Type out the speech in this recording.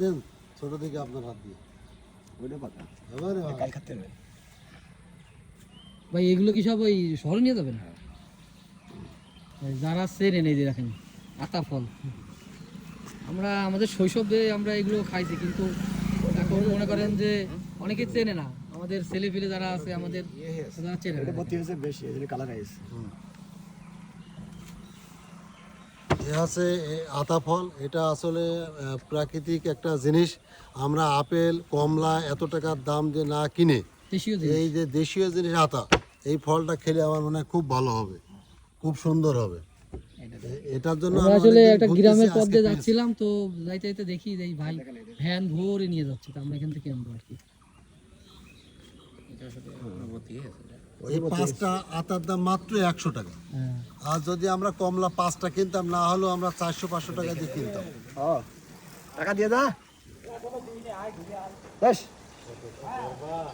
দেন ছোট থেকে আপনার হাত দিয়ে ওইটা পাতা এবারে কাল খাতে হবে ভাই এগুলো কি সব ওই শহরে নিয়ে যাবেন? যারা চেনে নেই যে দেখেন আতা ফল, আমরা আমাদের শৈশবে আমরা এগুলো খাইছি, কিন্তু এখন মনে করেন যে অনেকে চেনে না, আমাদের ছেলে পেলে যারা আছে আমাদের যারা চেনে না। এটা বতি হচ্ছে বেশি এর কালার আইছে এ আছে আতা ফল। এটা আসলে প্রাকৃতিক একটা জিনিস। আমরা আপেল কমলা এত টাকার দাম যে না কিনে দেশীয় জিনিস। এই যে দেশীয় জিনিস আতা, এই ফলটা খেলে আমার মনে হয় খুব ভালো হবে, খুব সুন্দর হবে। এটার জন্য আমরা আমি আসলে অনেকদিন একটা ঘুরতেছি, গ্রামের পথ আজকে দিয়ে পেয়েছি। যাচ্ছিলাম, তো যাইতে যাইতে দেখি যে এই ভাই ভ্যান ভরে নিয়ে যাচ্ছে, তো আমরা এখান থেকে আনবো আর কি। এই পাঁচটা আতার দাম মাত্র 100 টাকা। হ্যাঁ। আর যদি আমরা কমলা 5টা কিনতাম, না হলেও আমরা 400-500 টাকা দিয়ে কিনতাম। টাকা দিয়ে দা বেশ